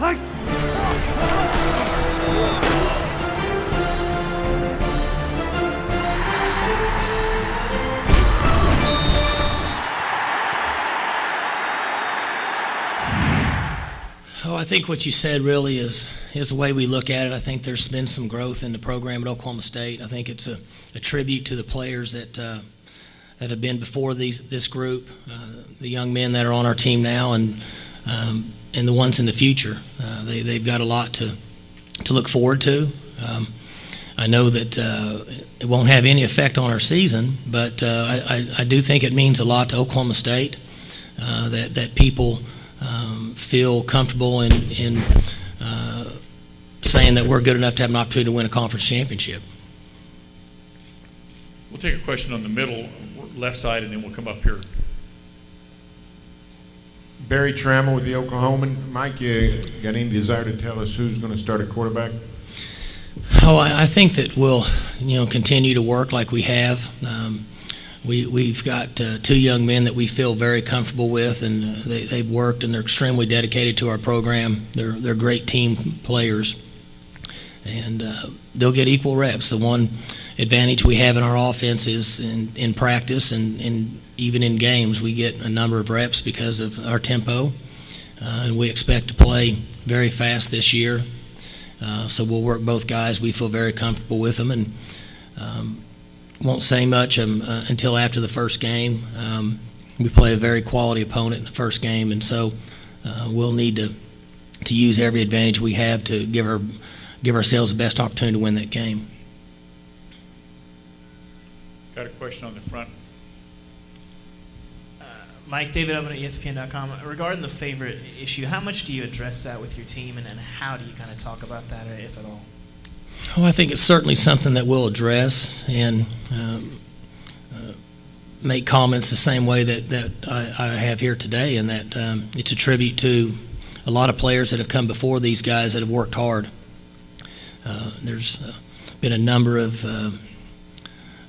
Oh, I think what you said really is the way we look at it. I think there's been some growth in the program at Oklahoma State. I think it's a tribute to the players that have been before this group, the young men that are on our team now, and the ones in the future. They've got a lot to look forward to. I know that it won't have any effect on our season, but I do think it means a lot to Oklahoma State that people feel comfortable in saying that we're good enough to have an opportunity to win a conference championship. We'll take a question on the middle, left side, and then we'll come up here. Barry Trammell with the Oklahoman. Mike, you got any desire to tell us who's going to start at quarterback? Oh, I think that we'll continue to work like we have. We've got two young men that we feel very comfortable with, and they've worked and they're extremely dedicated to our program. They're great team players, and they'll get equal reps. The one advantage we have in our offense is in practice and even in games we get a number of reps because of our tempo, and we expect to play very fast this year. So we'll work both guys. We feel very comfortable with them, and won't say much until after the first game. We play a very quality opponent in the first game, and so we'll need to use every advantage we have to give ourselves the best opportunity to win that game. Got a question on the front. Mike, David Oven at ESPN.com. Regarding the favorite issue, how much do you address that with your team, and how do you kind of talk about that, if at all? Well, I think it's certainly something that we'll address and make comments the same way that I have here today, and that it's a tribute to a lot of players that have come before these guys that have worked hard. There's been a number of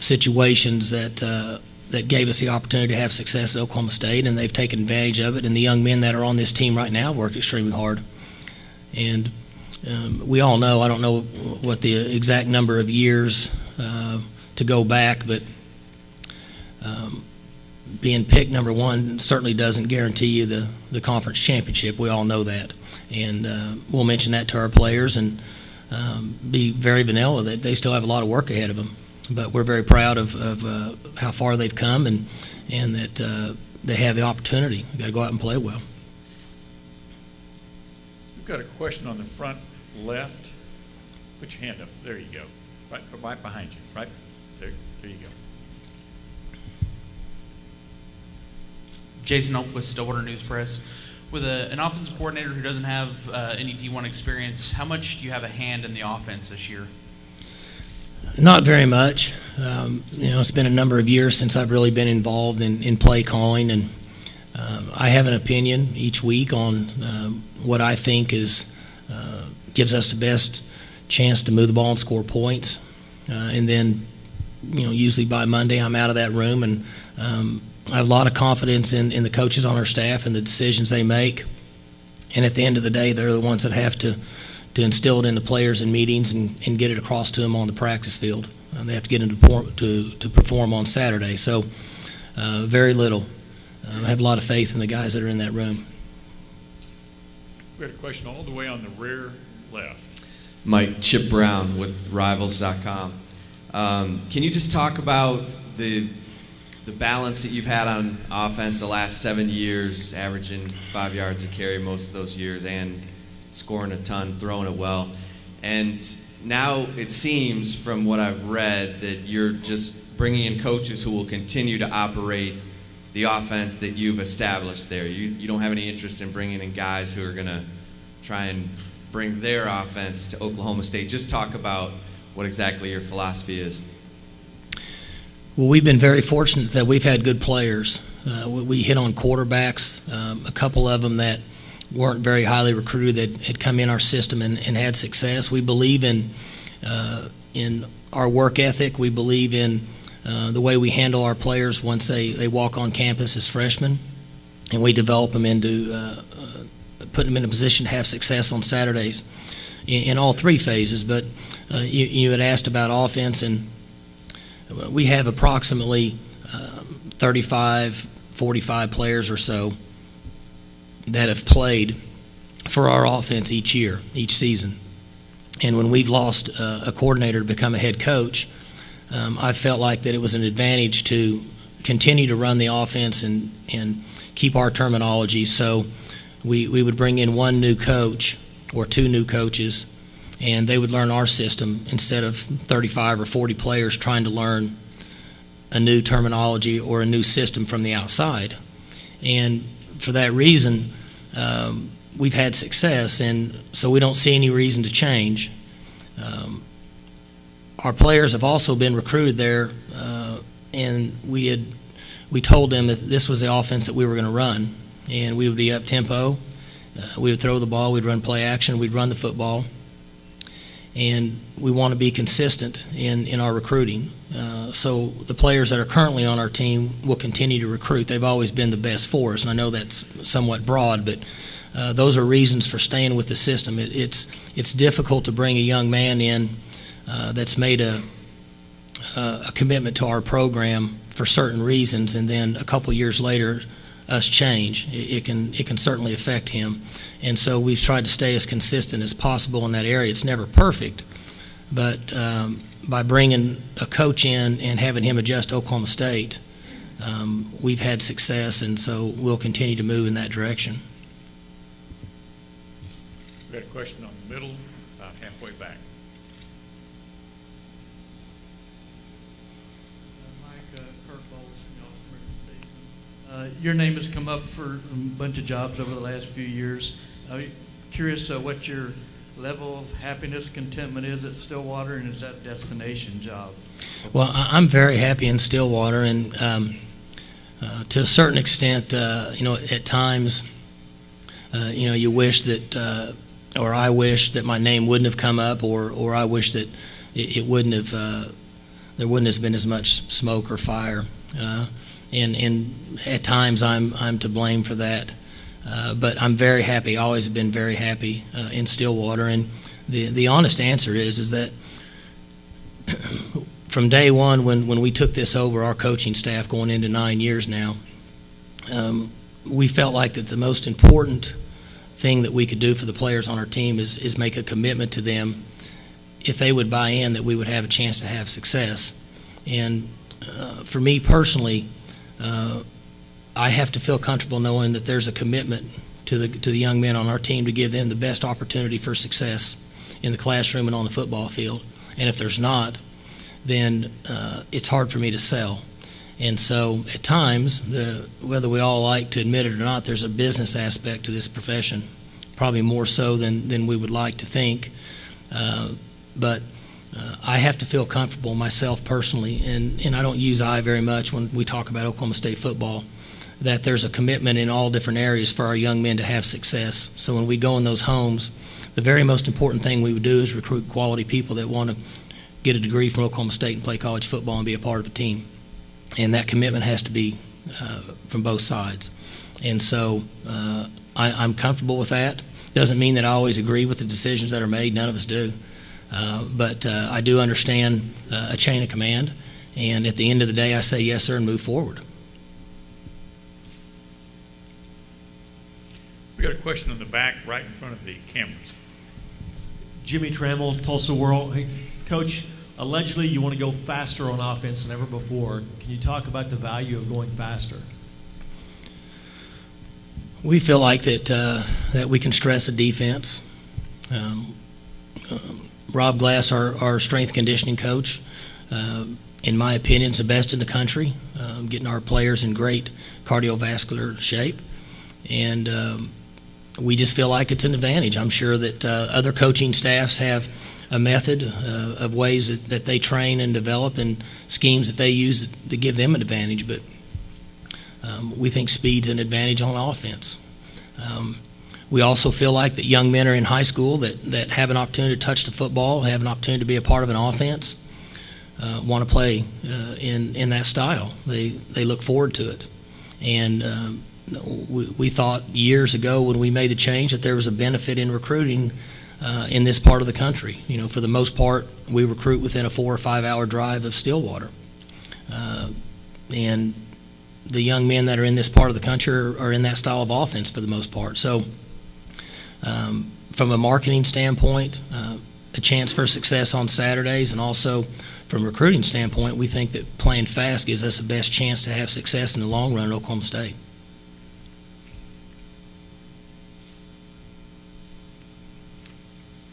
situations that gave us the opportunity to have success at Oklahoma State, and they've taken advantage of it, and the young men that are on this team right now worked extremely hard. And we all know, I don't know what the exact number of years to go back, but being picked number one certainly doesn't guarantee you the conference championship. We all know that. And we'll mention that to our players and be very vanilla that they still have a lot of work ahead of them. But we're very proud of how far they've come and that they have the opportunity. We've got to go out and play well. We've got a question on the front left. Put your hand up. There you go. Right behind you. Right there. There you go. Jason Oak with Stillwater News Press. With an offensive coordinator who doesn't have any D1 experience, how much do you have a hand in the offense this year? Not very much. It's been a number of years since I've really been involved in play calling, and I have an opinion each week on what I think gives us the best chance to move the ball and score points. And then, usually by Monday I'm out of that room, and I have a lot of confidence in the coaches on our staff and the decisions they make. And at the end of the day, they're the ones that have to instill it in the players in meetings and get it across to them on the practice field. They have to get them to perform on Saturday. So very little. I have a lot of faith in the guys that are in that room. We had a question all the way on the rear left. Mike, Chip Brown with Rivals.com. Can you just talk about the balance that you've had on offense the last 7 years, averaging 5 yards a carry most of those years and scoring a ton, throwing it well. And now it seems from what I've read that you're just bringing in coaches who will continue to operate the offense that you've established there. You don't have any interest in bringing in guys who are going to try and bring their offense to Oklahoma State. Just talk about what exactly your philosophy is. Well, we've been very fortunate that we've had good players. We hit on quarterbacks, a couple of them that weren't very highly recruited that had come in our system and had success. We believe in our work ethic. We believe in the way we handle our players once they walk on campus as freshmen, and we develop them into putting them in a position to have success on Saturdays in all three phases. But you had asked about offense, and we have approximately 35, 45 players or so that have played for our offense each year, each season. And when we've lost a coordinator to become a head coach, I felt like that it was an advantage to continue to run the offense and keep our terminology. So we would bring in one new coach or two new coaches, and they would learn our system instead of 35 or 40 players trying to learn a new terminology or a new system from the outside. And for that reason, we've had success, and so we don't see any reason to change. Our players have also been recruited there, and we told them that this was the offense that we were going to run, and we would be up tempo. We would throw the ball, we'd run play action, we'd run the football, and we want to be consistent in our recruiting. So the players that are currently on our team will continue to recruit. They've always been the best for us, and I know that's somewhat broad, but those are reasons for staying with the system. It's difficult to bring a young man in that's made a commitment to our program for certain reasons, and then a couple years later us change. It can certainly affect him, and so we've tried to stay as consistent as possible in that area. It's never perfect, but by bringing a coach in and having him adjust Oklahoma State, we've had success, and so we'll continue to move in that direction. We got a question on the middle, about halfway back. Mike, Kirk Bowles from y'all's Station. Your name has come up for a bunch of jobs over the last few years. I'm curious what your level of happiness, contentment is at Stillwater, and is that a destination job? Well, I'm very happy in Stillwater, and to a certain extent, at times, you wish that, or I wish that my name wouldn't have come up, or I wish that it wouldn't have, there wouldn't have been as much smoke or fire, and at times I'm to blame for that. But I'm very happy, always been very happy in Stillwater, and the honest answer is that from day one when we took this over, our coaching staff going into 9 years now, we felt like that the most important thing that we could do for the players on our team is make a commitment to them. If they would buy in, that we would have a chance to have success. And for me personally, I have to feel comfortable knowing that there's a commitment to the young men on our team to give them the best opportunity for success in the classroom and on the football field. And if there's not, then it's hard for me to sell. And so at times, whether we all like to admit it or not, there's a business aspect to this profession, probably more so than we would like to think. But I have to feel comfortable myself personally, and I don't use I very much when we talk about Oklahoma State football, that there's a commitment in all different areas for our young men to have success. So when we go in those homes, the very most important thing we would do is recruit quality people that want to get a degree from Oklahoma State and play college football and be a part of a team. And that commitment has to be from both sides. And so I'm comfortable with that. Doesn't mean that I always agree with the decisions that are made. None of us do. But I do understand a chain of command. And at the end of the day, I say yes, sir, and move forward. We got a question on the back right in front of the cameras. Jimmy Trammell, Tulsa World. Hey, Coach, allegedly you want to go faster on offense than ever before. Can you talk about the value of going faster? We feel like that we can stress a defense. Rob Glass, our strength conditioning coach, in my opinion, is the best in the country, getting our players in great cardiovascular shape. And we just feel like it's an advantage. I'm sure that other coaching staffs have a method of ways that they train and develop and schemes that they use to give them an advantage. But we think speed's an advantage on offense. We also feel like that young men are in high school that have an opportunity to touch the football, have an opportunity to be a part of an offense, want to play in that style. They look forward to it. And we thought years ago when we made the change that there was a benefit in recruiting in this part of the country. You know, for the most part, we recruit within a 4 or 5 hour drive of Stillwater. And the young men that are in this part of the country are in that style of offense for the most part. So from a marketing standpoint, a chance for success on Saturdays, and also from a recruiting standpoint, we think that playing fast gives us the best chance to have success in the long run at Oklahoma State.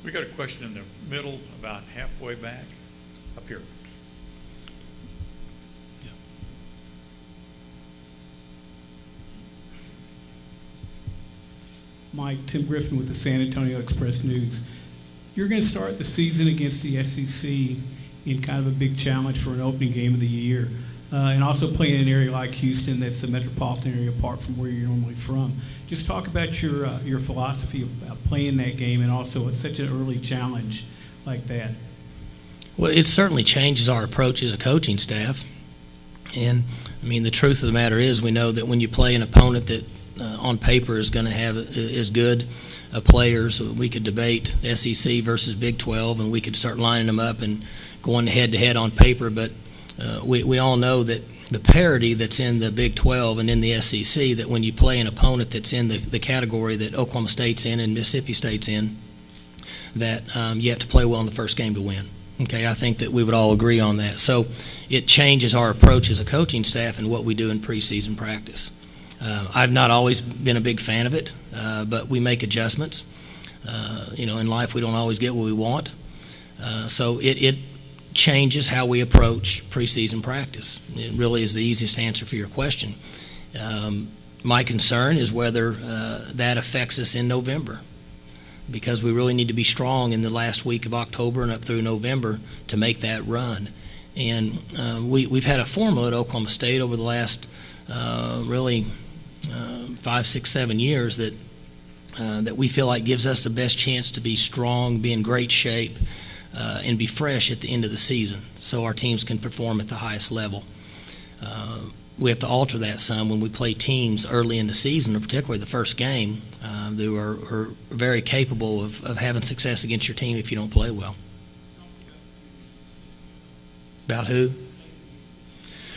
We got a question in the middle, about halfway back, up here. Mike, Tim Griffin with the San Antonio Express News. You're going to start the season against the SEC in kind of a big challenge for an opening game of the year, and also playing in an area like Houston that's a metropolitan area apart from where you're normally from. Just talk about your philosophy about playing that game, and also it's such an early challenge like that. Well, it certainly changes our approach as a coaching staff. And, I mean, the truth of the matter is we know that when you play an opponent that on paper is going to have as good players, we could debate SEC versus Big 12, and we could start lining them up and going head-to-head on paper. But we all know that the parity that's in the Big 12 and in the SEC, that when you play an opponent that's in the category that Oklahoma State's in and Mississippi State's in, that you have to play well in the first game to win. Okay, I think that we would all agree on that. So it changes our approach as a coaching staff and what we do in preseason practice. I've not always been a big fan of it, but we make adjustments. In life we don't always get what we want. So it changes how we approach preseason practice. It really is the easiest answer for your question. My concern is whether that affects us in November, because we really need to be strong in the last week of October and up through November to make that run. And we've had a formula at Oklahoma State over the last 5, 6, 7 years that we feel like gives us the best chance to be strong, be in great shape, and be fresh at the end of the season so our teams can perform at the highest level. We have to alter that some when we play teams early in the season, or particularly the first game, who are very capable of having success against your team if you don't play well. About who?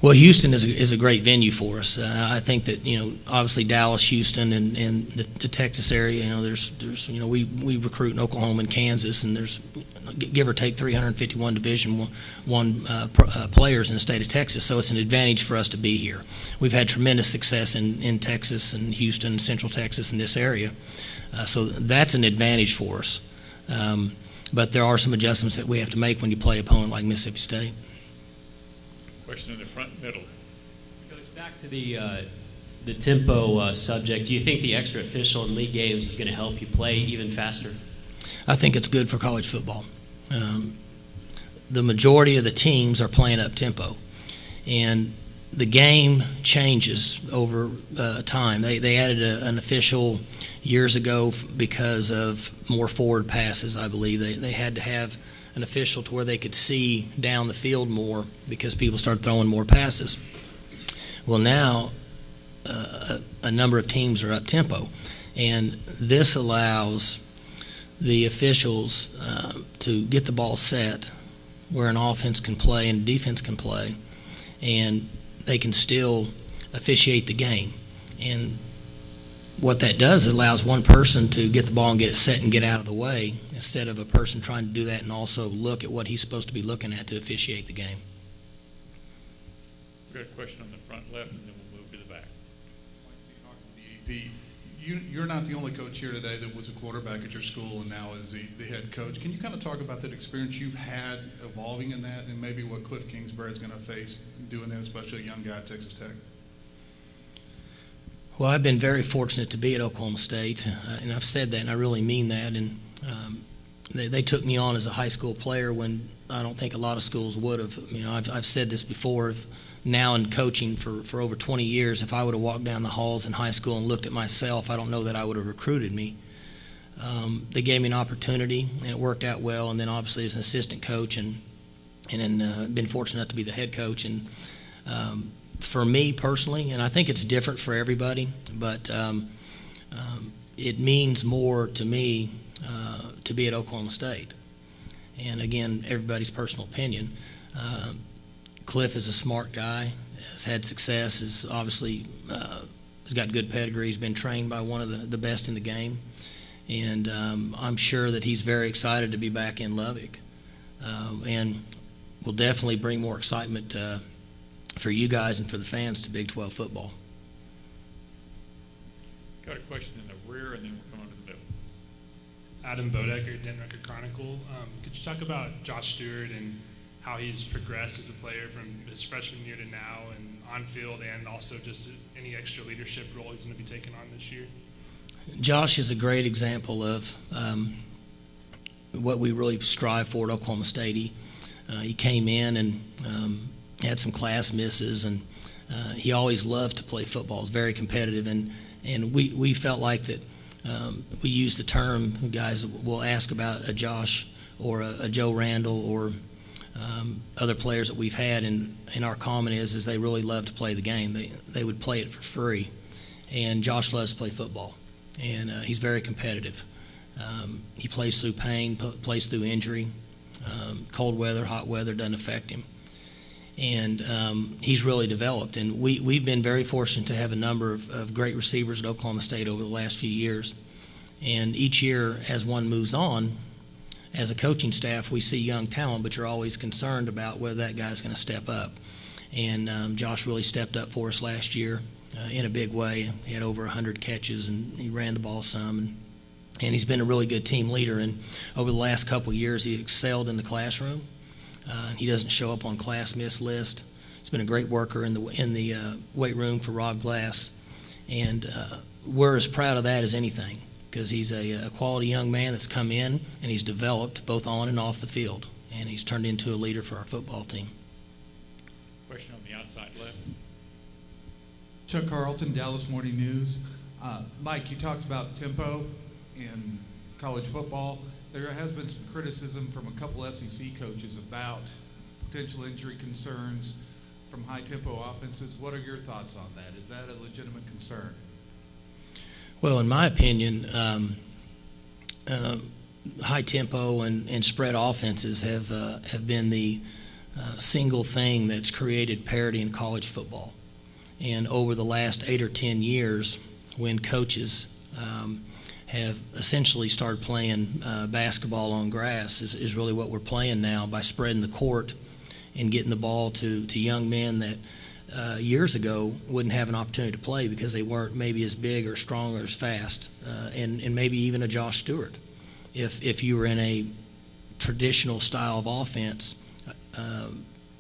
Well, Houston is a great venue for us. I think that, obviously Dallas, Houston, and the Texas area. There's we recruit in Oklahoma and Kansas, and there's give or take 351 Division I players in the state of Texas. So it's an advantage for us to be here. We've had tremendous success in Texas and Houston, Central Texas, in this area. So that's an advantage for us. But there are some adjustments that we have to make when you play an opponent like Mississippi State. Question in the front middle. Coach, back to the tempo subject. Do you think the extra official in league games is going to help you play even faster? I think it's good for college football. The majority of the teams are playing up tempo, and the game changes over time. They added an official years ago because of more forward passes, I believe. They had to have an official to where they could see down the field more because people started throwing more passes. Well, now a number of teams are up tempo, and this allows the officials to get the ball set where an offense can play and a defense can play, and they can still officiate the game. And what that does, it allows one person to get the ball and get it set and get out of the way, instead of a person trying to do that and also look at what he's supposed to be looking at to officiate the game. We've got a question on the front left, and then we'll move to the back. The AP. You're not the only coach here today that was a quarterback at your school and now is the head coach. Can you kind of talk about that experience you've had evolving in that, and maybe what Cliff Kingsbury is going to face doing that, especially a young guy at Texas Tech? Well, I've been very fortunate to be at Oklahoma State, and I've said that, and I really mean that. And they took me on as a high school player when I don't think a lot of schools would have. I've said this before. Now in coaching for over 20 years, if I would have walked down the halls in high school and looked at myself, I don't know that I would have recruited me. They gave me an opportunity, and it worked out well. And then obviously as an assistant coach, and then been fortunate enough to be the head coach. And for me personally, and I think it's different for everybody, but it means more to me to be at Oklahoma State. And again, everybody's personal opinion. Cliff is a smart guy, has had success, is obviously has got good pedigree. He's been trained by one of the best in the game, and I'm sure that he's very excited to be back in Lubbock, and will definitely bring more excitement for you guys and for the fans to Big 12 football. Got a question in the rear, and then we'll come on to the middle. Adam Bodecker, Den Record Chronicle. Could you talk about Josh Stewart and how he's progressed as a player from his freshman year to now, and on field, and also just any extra leadership role he's going to be taking on this year? Josh is a great example of what we really strive for at Oklahoma State. He came in and had some class misses, and he always loved to play football. He was very competitive, and we felt like that we use the term, guys will ask about a Josh or a Joe Randall or other players that we've had, and our comment is they really love to play the game. They would play it for free, and Josh loves to play football, and he's very competitive. He plays through pain, plays through injury. Cold weather, hot weather doesn't affect him. And he's really developed. And we've been very fortunate to have a number of great receivers at Oklahoma State over the last few years. And each year, as one moves on, as a coaching staff, we see young talent, but you're always concerned about whether that guy's going to step up. And Josh really stepped up for us last year in a big way. He had over 100 catches, and he ran the ball some. And he's been a really good team leader. And over the last couple of years, he excelled in the classroom. He doesn't show up on class miss list. He's been a great worker in the weight room for Rob Glass. And we're as proud of that as anything, because he's a quality young man that's come in, and he's developed both on and off the field. And he's turned into a leader for our football team. Question on the outside left. Chuck Carlton, Dallas Morning News. Mike, you talked about tempo in college football. There has been some criticism from a couple SEC coaches about potential injury concerns from high-tempo offenses. What are your thoughts on that? Is that a legitimate concern? Well, in my opinion, high-tempo and spread offenses have been the single thing that's created parity in college football. And over the last 8 or 10 years, when coaches have essentially started playing basketball on grass is really what we're playing now, by spreading the court and getting the ball to young men that years ago wouldn't have an opportunity to play because they weren't maybe as big or strong or as fast, and maybe even a Josh Stewart. If you were in a traditional style of offense,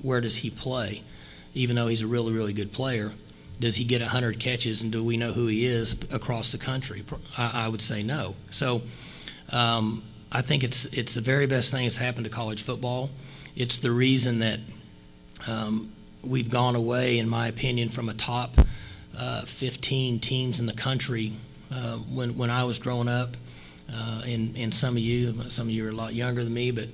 where does he play? Even though he's a really, really good player, does he get 100 catches, and do we know who he is across the country? I would say no. So I think it's the very best thing that's happened to college football. It's the reason that we've gone away, in my opinion, from a top 15 teams in the country. When I was growing up, and some of you are a lot younger than me, but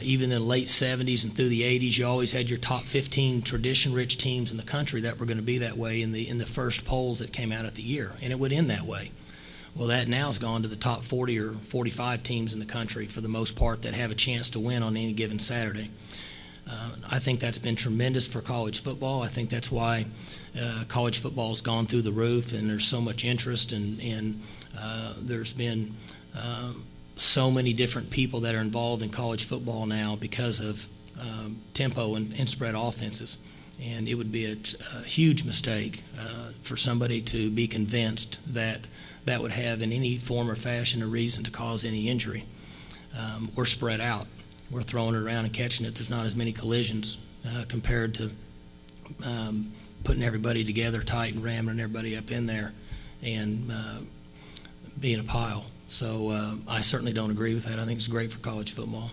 even in the late 70s and through the 80s, you always had your top 15 tradition-rich teams in the country that were going to be that way in the first polls that came out at the year, and it would end that way. Well, that now has gone to the top 40 or 45 teams in the country for the most part that have a chance to win on any given Saturday. I think that's been tremendous for college football. I think that's why college football has gone through the roof, and there's so much interest, and there's been so many different people that are involved in college football now because of tempo and spread offenses. And it would be a huge mistake for somebody to be convinced that that would have in any form or fashion a reason to cause any injury. We're spread out. We're throwing it around and catching it. There's not as many collisions compared to putting everybody together tight and ramming everybody up in there and being a pile. So I certainly don't agree with that. I think it's great for college football.